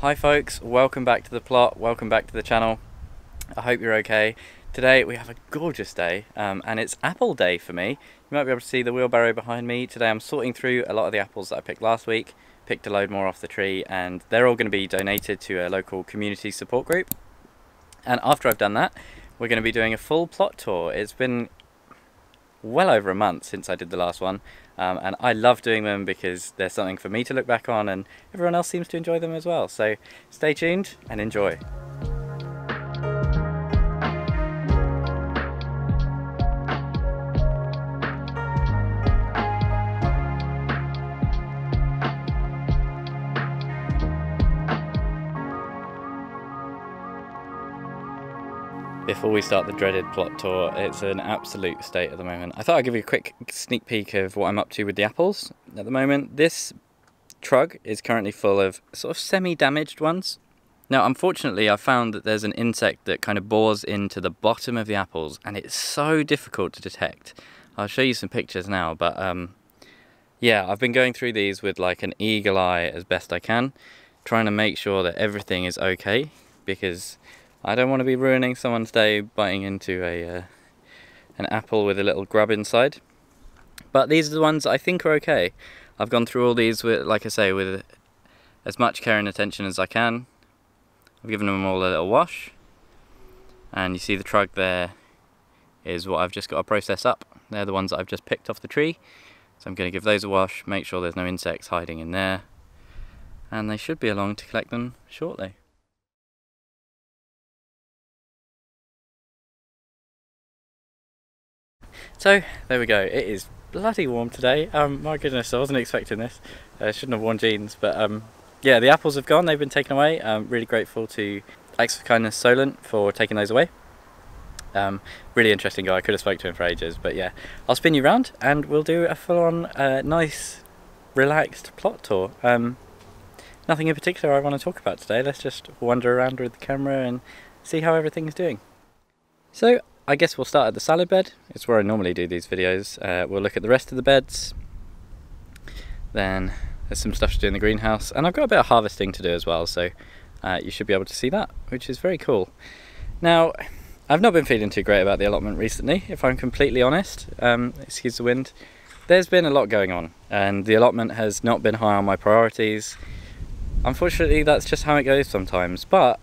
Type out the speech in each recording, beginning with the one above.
Hi folks, welcome back to the plot, welcome back to the channel. I hope you're okay. Today we have a gorgeous day and it's apple day for me. You might be able to see the wheelbarrow behind me. Today I'm sorting through a lot of the apples that I picked last week, picked a load more off the tree, and they're all going to be donated to a local community support group. And after I've done that, we're going to be doing a full plot tour. It's been well over a month since I did the last one, and I love doing them because there's something for me to look back on and everyone else seems to enjoy them as well. So stay tuned and enjoy. Before we start the dreaded plot tour, it's an absolute state at the moment. I thought I'd give you a quick sneak peek of what I'm up to with the apples. At the moment, this trug is currently full of sort of semi-damaged ones. Now, unfortunately, I found that there's an insect that kind of bores into the bottom of the apples, and it's so difficult to detect. I'll show you some pictures now, but yeah, I've been going through these with like an eagle eye as best I can, trying to make sure that everything is okay, because I don't want to be ruining someone's day biting into an apple with a little grub inside. But these are the ones I think are okay. I've gone through all these with, like I say, with as much care and attention as I can. I've given them all a little wash. And you see the trug there is what I've just got to process up. They're the ones that I've just picked off the tree. So I'm going to give those a wash, make sure there's no insects hiding in there. And they should be along to collect them shortly. So there we go, it is bloody warm today. My goodness, I wasn't expecting this. I shouldn't have worn jeans, but yeah, the apples have gone, they've been taken away. I'm really grateful to Acts of Kindness Solent for taking those away. Really interesting guy, I could have spoke to him for ages, but yeah. I'll spin you around and we'll do a full-on nice, relaxed plot tour. Nothing in particular I want to talk about today, let's just wander around with the camera and see how everything's doing. So, I guess we'll start at the salad bed. It's where I normally do these videos. We'll look at the rest of the beds. Then there's some stuff to do in the greenhouse. And I've got a bit of harvesting to do as well, so you should be able to see that, which is very cool. Now, I've not been feeling too great about the allotment recently, if I'm completely honest. Excuse the wind. There's been a lot going on, and the allotment has not been high on my priorities. Unfortunately, that's just how it goes sometimes. But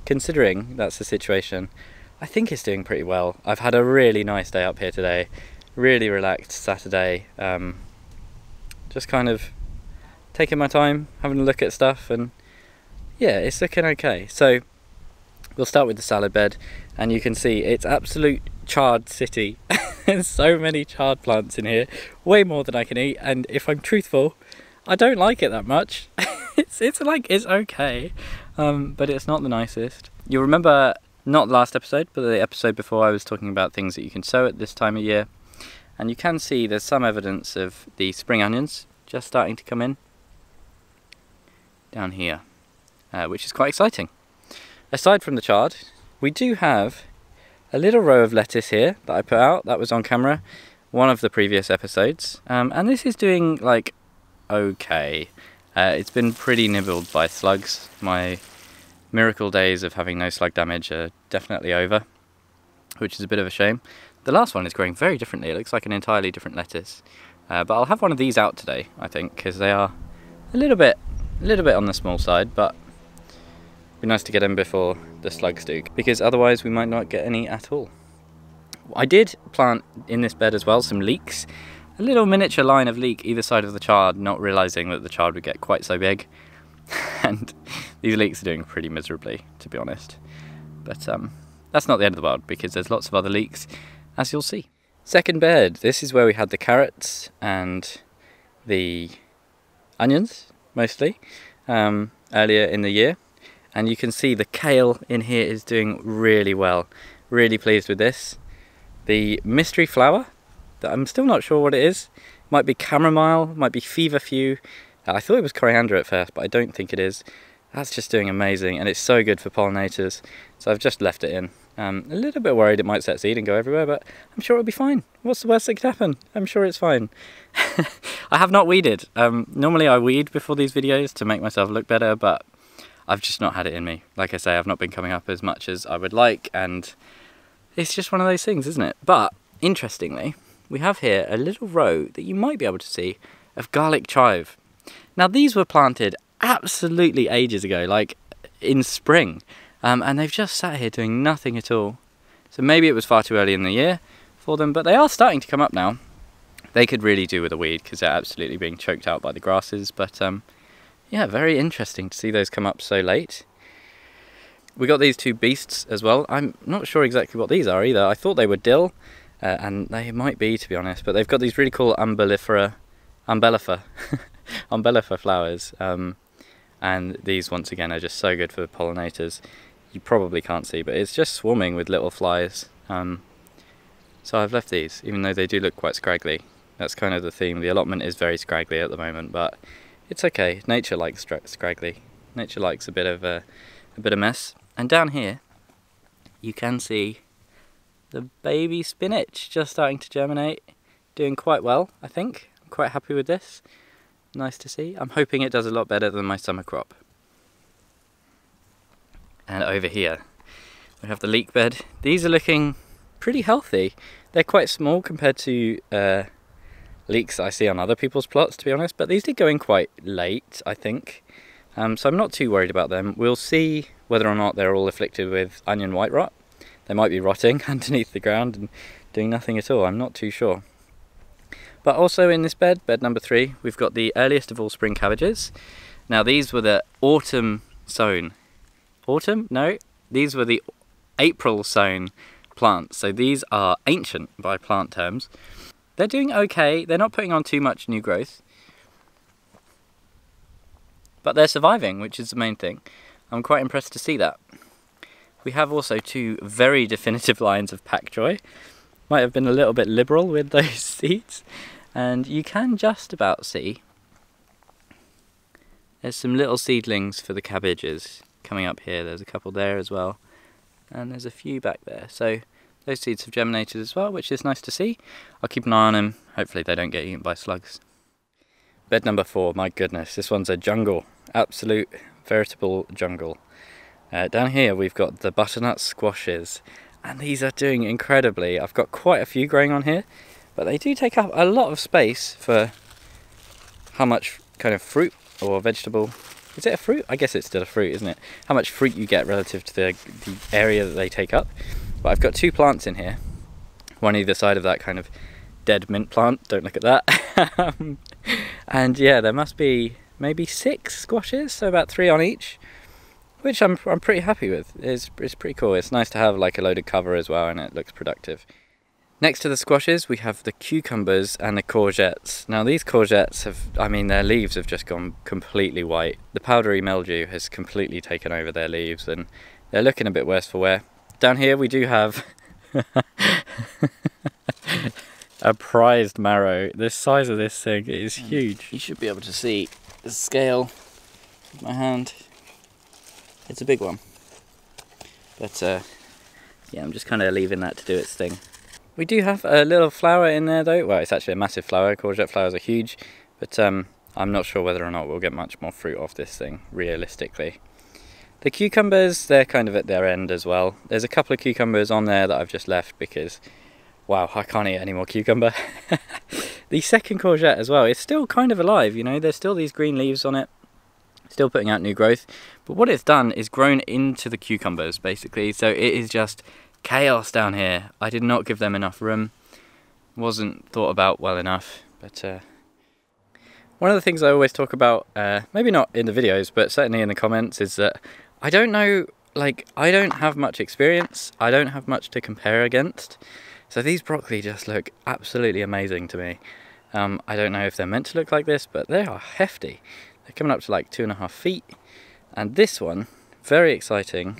considering that's the situation, I think it's doing pretty well. I've had a really nice day up here today, really relaxed Saturday, just kind of taking my time, having a look at stuff, and yeah, it's looking okay. So we'll start with the salad bed, and you can see it's absolute chard city. There's so many chard plants in here, way more than I can eat, and if I'm truthful, I don't like it that much. it's okay, but it's not the nicest. You'll remember, not the last episode, but the episode before, I was talking about things that you can sow at this time of year. And you can see there's some evidence of the spring onions just starting to come in down here, which is quite exciting. Aside from the chard, we do have a little row of lettuce here that I put out. That was on camera, one of the previous episodes. And this is doing, like, okay. It's been pretty nibbled by slugs. My miracle days of having no slug damage are definitely over, which is a bit of a shame. The last one is growing very differently. It looks like an entirely different lettuce, but I'll have one of these out today, I think, because they are a little bit on the small side, but it'd be nice to get them before the slugs do, because otherwise we might not get any at all. I did plant in this bed as well some leeks, a little miniature line of leek either side of the chard, not realising that the chard would get quite so big. And these leeks are doing pretty miserably, to be honest. But that's not the end of the world, because there's lots of other leeks, as you'll see. Second bed, this is where we had the carrots and the onions, mostly, earlier in the year. And you can see the kale in here is doing really well. Really pleased with this. The mystery flower, that I'm still not sure what it is. Might be chamomile, might be feverfew. I thought it was coriander at first, but I don't think it is. That's just doing amazing, and it's so good for pollinators. So I've just left it in. A little bit worried it might set seed and go everywhere, but I'm sure it'll be fine. What's the worst that could happen? I'm sure it's fine. I have not weeded. Normally I weed before these videos to make myself look better, but I've just not had it in me. Like I say, I've not been coming up as much as I would like, and it's just one of those things, isn't it? But interestingly, we have here a little row that you might be able to see of garlic chive. Now these were planted absolutely ages ago, like in spring, and they've just sat here doing nothing at all. So maybe it was far too early in the year for them, but they are starting to come up now. They could really do with a weed because they're absolutely being choked out by the grasses, but yeah, very interesting to see those come up so late. We got these two beasts as well. I'm not sure exactly what these are either. I thought they were dill, and they might be, to be honest, but they've got these really cool umbellifer flowers, and these once again are just so good for pollinators. You probably can't see, but it's just swarming with little flies. So I've left these, even though they do look quite scraggly. That's kind of the theme. The allotment is very scraggly at the moment, but it's okay. Nature likes scraggly. Nature likes a bit of mess. And down here, you can see the baby spinach just starting to germinate, doing quite well, I think. I'm quite happy with this. Nice to see. I'm hoping it does a lot better than my summer crop. And over here, we have the leek bed. These are looking pretty healthy. They're quite small compared to leeks I see on other people's plots, to be honest, but these did go in quite late, I think. So I'm not too worried about them. We'll see whether or not they're all afflicted with onion white rot. They might be rotting underneath the ground and doing nothing at all. I'm not too sure. But also in this bed, bed number 3, we've got the earliest of all spring cabbages. Now these were the autumn sown. Autumn? No, these were the April sown plants. So these are ancient by plant terms. They're doing okay. They're not putting on too much new growth, but they're surviving, which is the main thing. I'm quite impressed to see that. We have also 2 very definitive lines of pak choi. Might have been a little bit liberal with those seeds, and you can just about see there's some little seedlings for the cabbages coming up here. There's a couple there as well, and there's a few back there. So those seeds have germinated as well, which is nice to see. I'll keep an eye on them. Hopefully they don't get eaten by slugs. Bed number 4, my goodness, this one's a jungle. Absolute, veritable jungle. Down here we've got the butternut squashes, and these are doing incredibly. I've got quite a few growing on here, but they do take up a lot of space for how much kind of fruit or vegetable. Is it a fruit? I guess it's still a fruit, isn't it? How much fruit you get relative to the area that they take up. But I've got 2 plants in here, one either side of that kind of dead mint plant. Don't look at that. And yeah, there must be maybe 6 squashes, so about 3 on each, which I'm pretty happy with. It's pretty cool. It's nice to have like a loaded cover as well, and it looks productive. Next to the squashes, we have the cucumbers and the courgettes. Now these courgettes have, I mean, their leaves have just gone completely white. The powdery mildew has completely taken over their leaves, and they're looking a bit worse for wear. Down here we do have a prized marrow. The size of this thing is huge. You should be able to see the scale with my hand. It's a big one. But yeah, I'm just kind of leaving that to do its thing. We do have a little flower in there though. Well, it's actually a massive flower. Courgette flowers are huge, but I'm not sure whether or not we'll get much more fruit off this thing, realistically. The cucumbers, they're kind of at their end as well. There's a couple of cucumbers on there that I've just left because, wow, I can't eat any more cucumber. The second courgette as well, it's still kind of alive, you know, there's still these green leaves on it, still putting out new growth. But what it's done is grown into the cucumbers, basically, so it is just chaos down here. I did not give them enough room, wasn't thought about well enough, but one of the things I always talk about, maybe not in the videos, but certainly in the comments, is that I don't know, like, I don't have much experience, I don't have much to compare against, so these broccoli just look absolutely amazing to me. I don't know if they're meant to look like this, but they are hefty. They're coming up to like 2.5 feet, and this one, very exciting.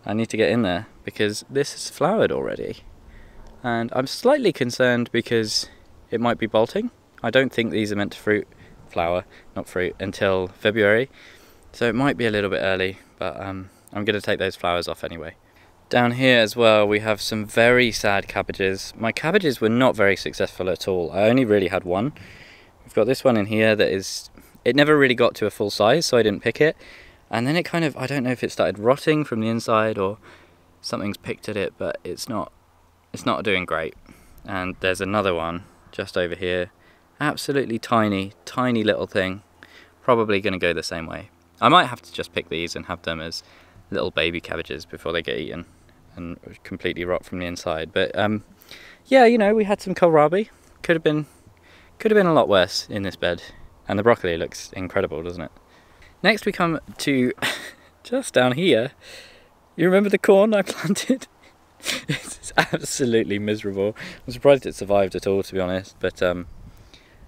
I need to get in there because this is flowered already, and I'm slightly concerned because it might be bolting. I don't think these are meant to flower, not fruit, until February, so it might be a little bit early, but I'm going to take those flowers off anyway. Down here as well we have some very sad cabbages. My cabbages were not very successful at all. I only really had one. We've got this one in here that is, it never really got to a full size, so I didn't pick it. And then it kind of, I don't know if it started rotting from the inside or something's picked at it, but it's not doing great. And there's another one just over here, absolutely tiny little thing, probably going to go the same way. I might have to just pick these and have them as little baby cabbages before they get eaten and completely rot from the inside. But yeah, you know, we had some kohlrabi. Could have been a lot worse in this bed. And the broccoli looks incredible, doesn't it? Next we come to just down here. You remember the corn I planted? It's absolutely miserable. I'm surprised it survived at all, to be honest. But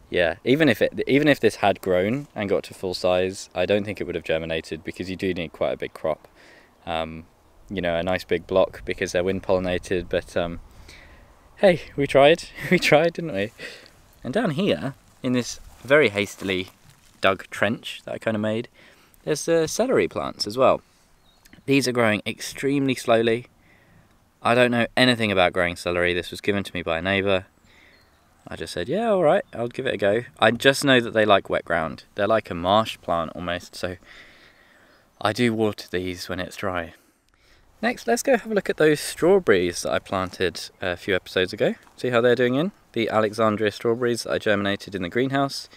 yeah, even if this had grown and got to full size, I don't think it would have germinated, because you do need quite a big crop. You know, a nice big block, because they're wind pollinated. But hey, we tried. We tried, didn't we? And down here, in this very hastily dug trench that I kind of made, there's celery plants as well. These are growing extremely slowly. I don't know anything about growing celery. This was given to me by a neighbour. I just said, yeah, alright, I'll give it a go. I just know that they like wet ground. They're like a marsh plant almost, so I do water these when it's dry. Next, let's go have a look at those strawberries that I planted a few episodes ago. See how they're doing in? The Alexandria strawberries that I germinated in the greenhouse.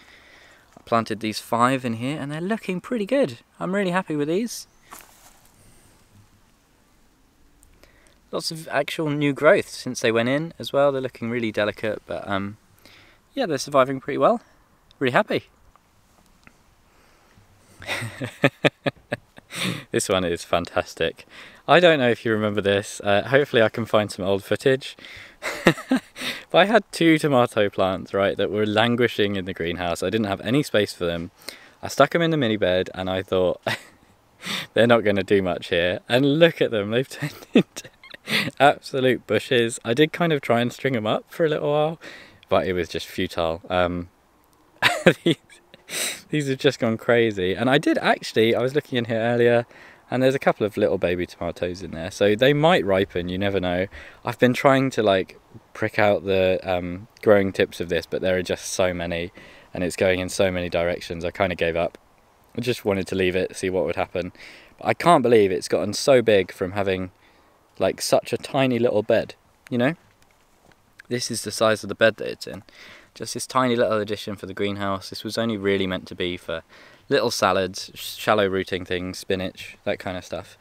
I planted these 5 in here and they're looking pretty good. I'm really happy with these. Lots of actual new growth since they went in as well. They're looking really delicate, but yeah, they're surviving pretty well. Really happy. This one is fantastic. I don't know if you remember this. Hopefully I can find some old footage. But I had 2 tomato plants, right, that were languishing in the greenhouse. I didn't have any space for them. I stuck them in the mini bed and I thought, they're not going to do much here. And look at them, they've turned into absolute bushes. I did kind of try and string them up for a little while, but it was just futile. These have just gone crazy. And I was looking in here earlier, and there's a couple of little baby tomatoes in there, so they might ripen, you never know. I've been trying to like prick out the growing tips of this, but there are just so many and it's going in so many directions. I kind of gave up. I just wanted to leave it, see what would happen. But I can't believe it's gotten so big from having like such a tiny little bed, you know? This is the size of the bed that it's in. Just this tiny little addition for the greenhouse. This was only really meant to be for little salads, shallow rooting things, spinach, that kind of stuff.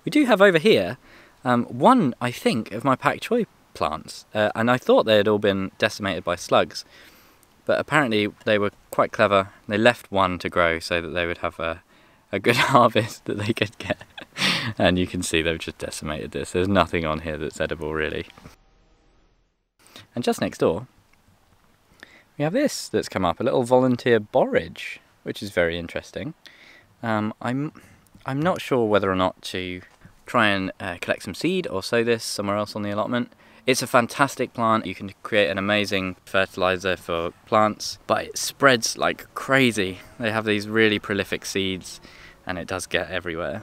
We do have over here one, I think, of my pak choi plants, and I thought they had all been decimated by slugs, but apparently they were quite clever. They left one to grow so that they would have a good harvest that they could get. And you can see they've just decimated this. There's nothing on here that's edible, really. And just next door, we have this that's come up, a little volunteer borage, which is very interesting. I'm not sure whether or not to try and collect some seed or sow this somewhere else on the allotment. It's a fantastic plant. You can create an amazing fertilizer for plants, but it spreads like crazy. They have these really prolific seeds and it does get everywhere.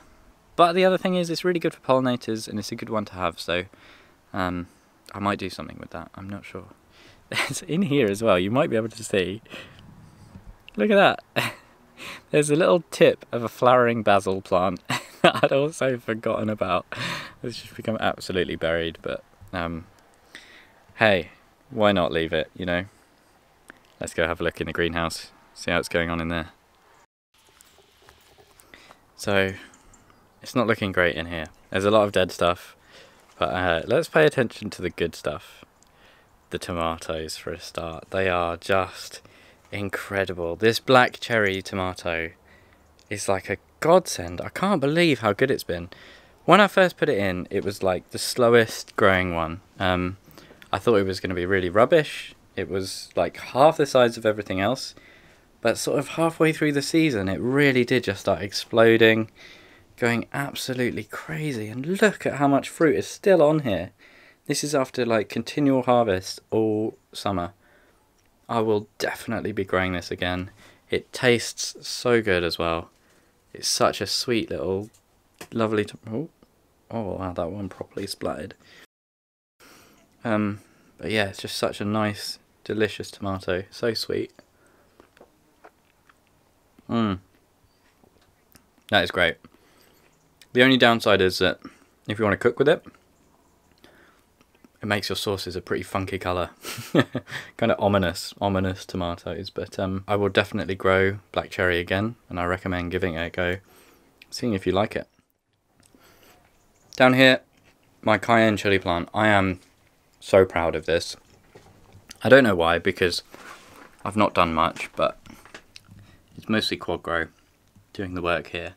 But the other thing is it's really good for pollinators and it's a good one to have, so I might do something with that. I'm not sure. It's in here as well, you might be able to see. Look at that. There's a little tip of a flowering basil plant that I'd also forgotten about. It's just become absolutely buried, but hey, why not leave it, you know? Let's go have a look in the greenhouse, see how it's going on in there. So, it's not looking great in here. There's a lot of dead stuff, but let's pay attention to the good stuff. The tomatoes for a start. They are just incredible. This black cherry tomato is like a godsend. I can't believe how good it's been. When I first put it in, it was like the slowest growing one. I thought it was going to be really rubbish. It was like half the size of everything else, but sort of halfway through the season it really did just start exploding, going absolutely crazy. And look at how much fruit is still on here. This is after like continual harvest all summer. I will definitely be growing this again. It tastes so good as well. It's such a sweet little lovely oh wow, that one properly splattered. But yeah, it's just such a nice delicious tomato, so sweet. That is great. The only downside is that if you want to cook with it, it makes your sauces a pretty funky colour. Kind of ominous tomatoes. But I will definitely grow black cherry again, and I recommend giving it a go, seeing if you like it. Down here, my cayenne chili plant. I am so proud of this. I don't know why, because I've not done much, but it's mostly quad grow doing the work here.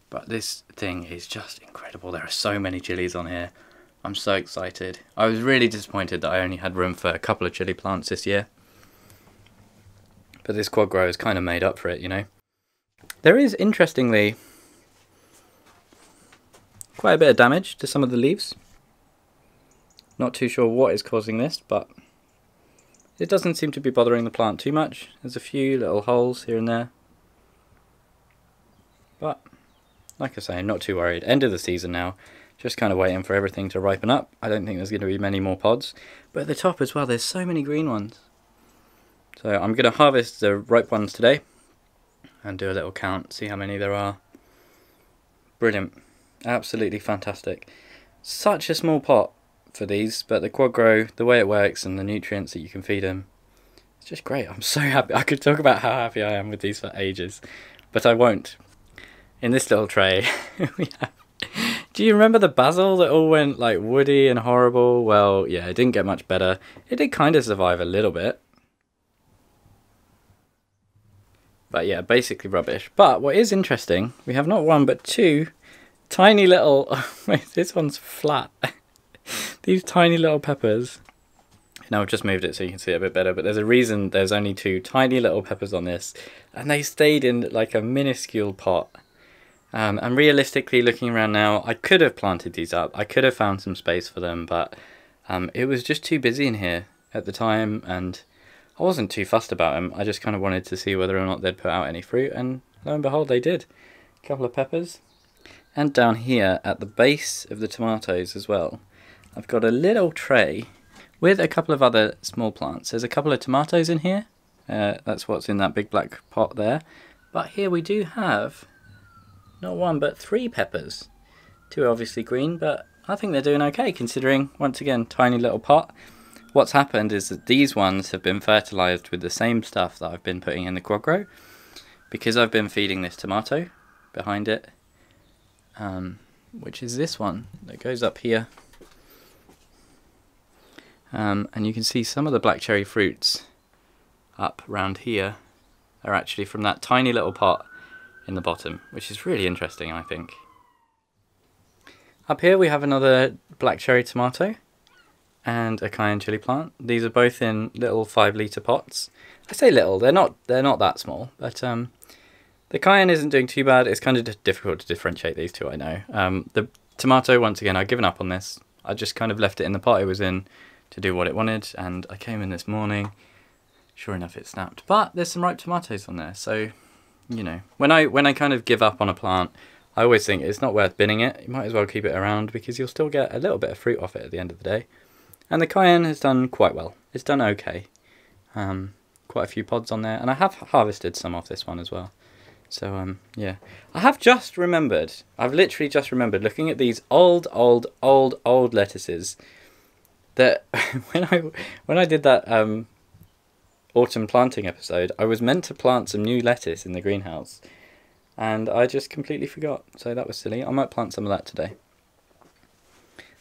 But this thing is just incredible. There are so many chilies on here. I'm so excited. I was really disappointed that I only had room for a couple of chili plants this year. But this quad grow has kind of made up for it, you know. There is, interestingly, quite a bit of damage to some of the leaves. Not too sure what is causing this, but it doesn't seem to be bothering the plant too much. There's a few little holes here and there. But like I say, I'm not too worried. End of the season now. Just kind of waiting for everything to ripen up. I don't think there's going to be many more pods. But at the top as well, there's so many green ones. So I'm going to harvest the ripe ones today. And do a little count, see how many there are. Brilliant. Absolutely fantastic. Such a small pot for these. But the quad grow, the way it works and the nutrients that you can feed them. It's just great. I'm so happy. I could talk about how happy I am with these for ages. But I won't. In this little tray, we have... Do you remember the basil that all went like woody and horrible? Well, yeah, it didn't get much better. It did kind of survive a little bit. But yeah, basically rubbish. But what is interesting, we have not one but two tiny little... Wait, this one's flat. These tiny little peppers. Now I've just moved it so you can see it a bit better, but there's a reason there's only two tiny little peppers on this. And they stayed in like a minuscule pot. And realistically, looking around now, I could have planted these up. I could have found some space for them, but it was just too busy in here at the time, and I wasn't too fussed about them. I just kind of wanted to see whether or not they'd put out any fruit, and lo and behold, they did. A couple of peppers. And down here at the base of the tomatoes as well, I've got a little tray with a couple of other small plants. There's a couple of tomatoes in here. That's what's in that big black pot there. But here we do have... not one, but three peppers. Two are obviously green, but I think they're doing okay, considering, once again, tiny little pot. What's happened is that these ones have been fertilised with the same stuff that I've been putting in the quad grow, because I've been feeding this tomato behind it, which is this one that goes up here. And you can see some of the black cherry fruits up round here are actually from that tiny little pot in the bottom, which is really interesting, I think. Up here we have another black cherry tomato and a cayenne chili plant. These are both in little 5-litre pots. I say little, they're not that small, but the cayenne isn't doing too bad. It's kind of difficult to differentiate these two, I know. The tomato, once again, I've given up on this. I just kind of left it in the pot it was in to do what it wanted, and I came in this morning. Sure enough, it snapped. But there's some ripe tomatoes on there, so... you know, when I kind of give up on a plant, I always think it's not worth binning it. You might as well keep it around, because you'll still get a little bit of fruit off it at the end of the day. And the cayenne has done quite well. It's done okay. Quite a few pods on there, and I have harvested some off this one as well. So yeah, I have just remembered. I've literally just remembered, looking at these old lettuces, that when I did that autumn planting episode, I was meant to plant some new lettuce in the greenhouse, and I just completely forgot, so that was silly. I might plant some of that today.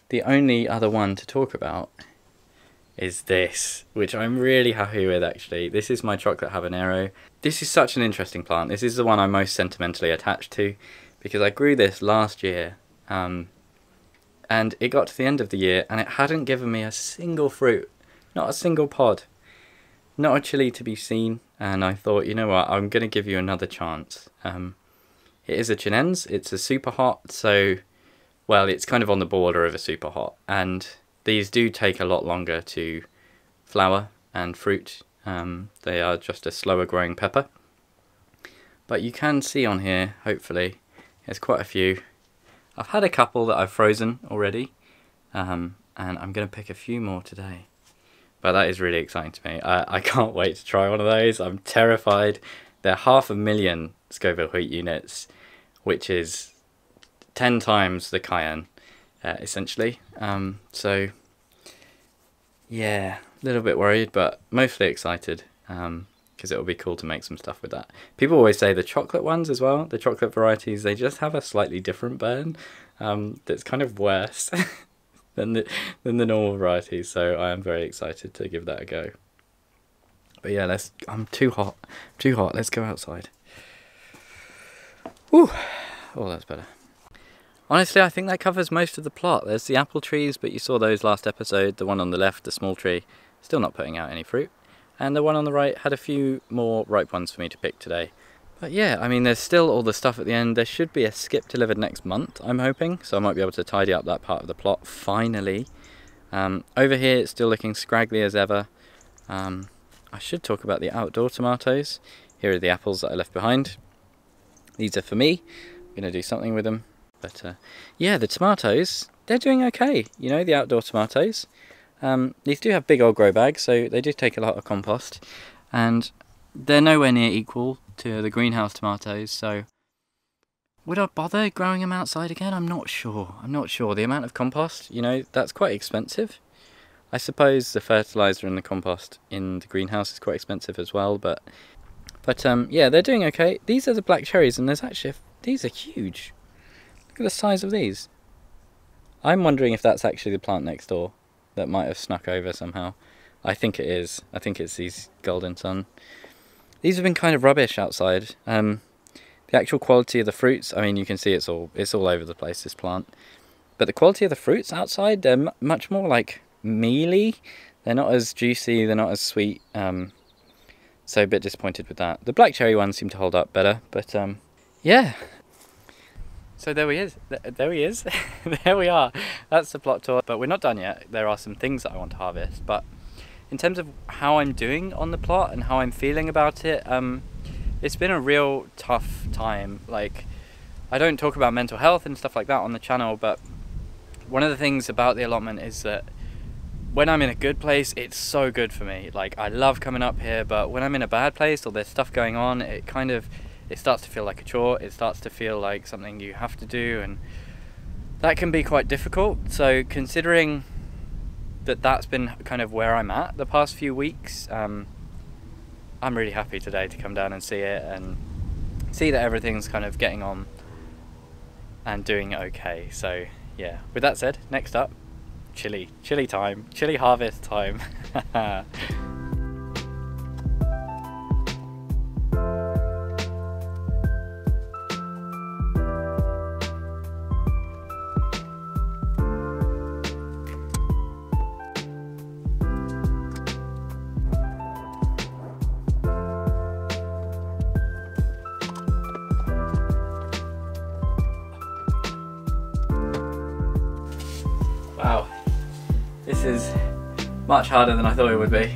The only other one to talk about is this, which I'm really happy with, actually. This is my chocolate habanero. This is such an interesting plant. This is the one I'm most sentimentally attached to, because I grew this last year, and it got to the end of the year and it hadn't given me a single fruit, not a single pod. Not a chili to be seen, and I thought, you know what, I'm going to give you another chance. It is a Chinense, it's a super hot, so, well, it's kind of on the border of a super hot, and these do take a lot longer to flower and fruit. They are just a slower growing pepper. But you can see on here, hopefully, there's quite a few. I've had a couple that I've frozen already, and I'm going to pick a few more today. But that is really exciting to me. I can't wait to try one of those. I'm terrified. They're 500,000 Scoville wheat units, which is 10 times the cayenne, essentially. So yeah, a little bit worried, but mostly excited, because it'll be cool to make some stuff with that. People always say the chocolate ones as well, the chocolate varieties, they just have a slightly different burn that's kind of worse than the normal varieties. So I am very excited to give that a go. But yeah, I'm too hot. Let's go outside. Whew. Oh, that's better. Honestly, I think that covers most of the plot. There's the apple trees, but you saw those last episode. The one on the left, the small tree, still not putting out any fruit. And the one on the right had a few more ripe ones for me to pick today. But yeah, I mean, there's still all the stuff at the end. There should be a skip delivered next month, I'm hoping. So I might be able to tidy up that part of the plot, finally. Over here, it's still looking scraggly as ever. I should talk about the outdoor tomatoes. Here are the apples that I left behind. These are for me. I'm going to do something with them. But yeah, the tomatoes, they're doing okay. You know, the outdoor tomatoes. These do have big old grow bags, so they do take a lot of compost. And they're nowhere near equal to the greenhouse tomatoes, so would I bother growing them outside again? I'm not sure. The amount of compost, you know, that's quite expensive. I suppose the fertilizer and the compost in the greenhouse is quite expensive as well, but yeah, they're doing okay. These are the black cherries, and there's actually, these are huge. Look at the size of these. I'm wondering if that's actually the plant next door that might have snuck over somehow. I think it is. I think it's these Golden Sun. These have been kind of rubbish outside. The actual quality of the fruits, I mean, you can see it's all over the place, this plant. But the quality of the fruits outside, they're much more like mealy. They're not as juicy, they're not as sweet. So a bit disappointed with that. The black cherry ones seem to hold up better, but yeah. So there he is. There he is. There we are. That's the plot tour. But we're not done yet. There are some things that I want to harvest. But in terms of how I'm doing on the plot and how I'm feeling about it, it's been a real tough time. Like, I don't talk about mental health and stuff like that on the channel, but one of the things about the allotment is that when I'm in a good place, it's so good for me. Like, I love coming up here, but when I'm in a bad place or there's stuff going on, it starts to feel like a chore. It starts to feel like something you have to do, and that can be quite difficult. So considering that that's been kind of where I'm at the past few weeks, I'm really happy today to come down and see it and see that everything's kind of getting on and doing okay. So yeah, with that said, next up, chili time, chili harvest time. Wow, this is much harder than I thought it would be.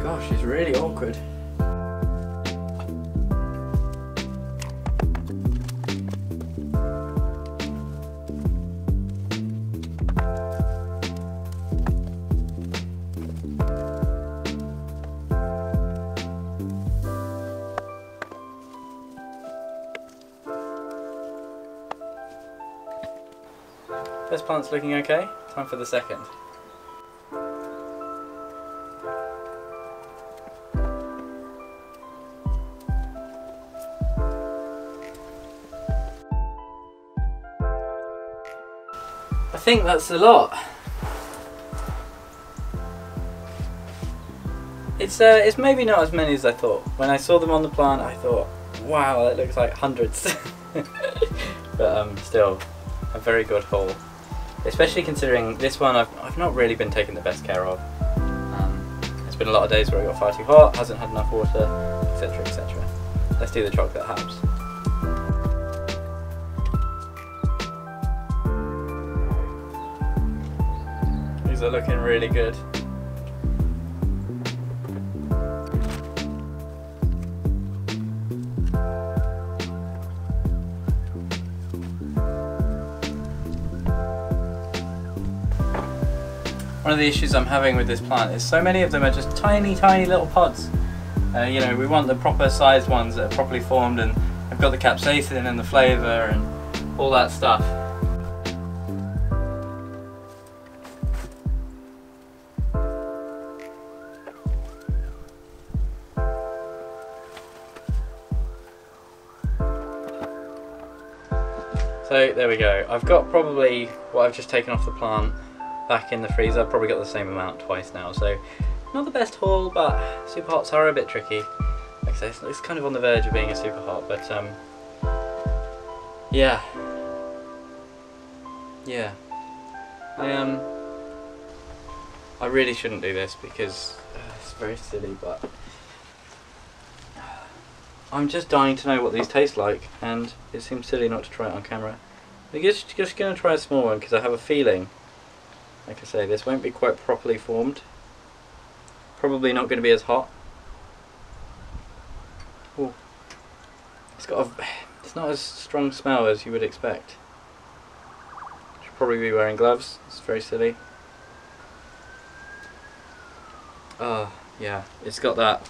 Gosh, it's really awkward. First plant's looking okay, time for the second. I think that's a lot. It's maybe not as many as I thought. When I saw them on the plant, I thought, wow, that looks like hundreds. But still, a very good haul. Especially considering this one I've not really been taking the best care of. There's been a lot of days where it got far too hot, hasn't had enough water, etc, etc. Let's do the chocolate habs. These are looking really good. One of the issues I'm having with this plant is so many of them are just tiny little pods. You know, we want the proper sized ones that are properly formed and have got the capsaicin and the flavour and all that stuff. So there we go. I've got probably what I've just taken off the plant back in the freezer. I've probably got the same amount twice now, so not the best haul, but super hots are a bit tricky. Like I say, it's kind of on the verge of being a super hot, but yeah. I really shouldn't do this because it's very silly, but I'm just dying to know what these taste like, and it seems silly not to try it on camera. I'm just going to try a small one because I have a feeling, like I say, this won't be quite properly formed. Probably not going to be as hot. Ooh. It's not as strong smell as you would expect. Should probably be wearing gloves. It's very silly. Oh yeah, it's got that.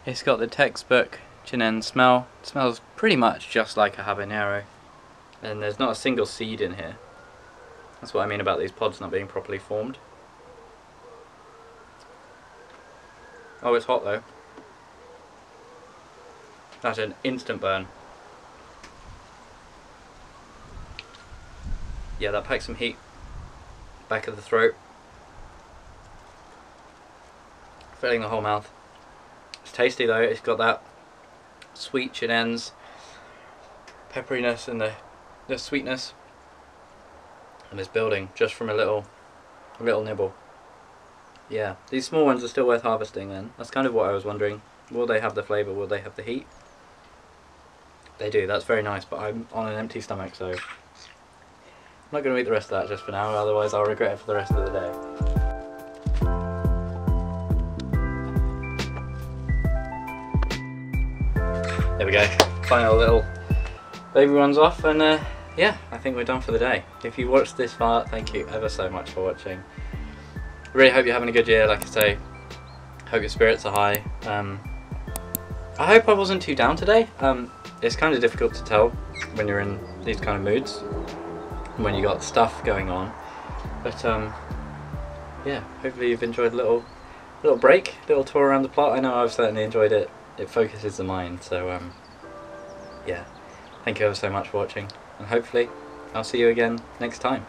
It's got the textbook Chinen smell. It smells pretty much just like a habanero, and there's not a single seed in here. That's what I mean about these pods not being properly formed. Oh, it's hot though. That's an instant burn. Yeah, that packs some heat. Back of the throat. Filling the whole mouth. It's tasty though, it's got that sweet Chinen's pepperiness and the sweetness. And it's building just from a little nibble. Yeah, these small ones are still worth harvesting then. That's kind of what I was wondering. Will they have the flavour? Will they have the heat? They do, that's very nice, but I'm on an empty stomach, so I'm not going to eat the rest of that just for now, otherwise I'll regret it for the rest of the day. There we go, final little baby ones off, and yeah, I think we're done for the day. If you watched this far, thank you ever so much for watching. Really hope you're having a good year, like I say. Hope your spirits are high. I hope I wasn't too down today. It's kind of difficult to tell when you're in these kind of moods, when you got stuff going on. But yeah, hopefully you've enjoyed a little break, little tour around the plot. I know I've certainly enjoyed it. It focuses the mind, so yeah. Thank you ever so much for watching, and hopefully I'll see you again next time.